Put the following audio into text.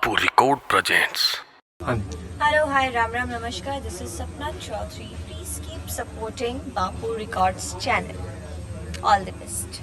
Bapu record presents. Hello, hi, Ram Ram, Namaskar. This is Sapna Chaudhary. Please keep supporting Bapu Records channel. All the best.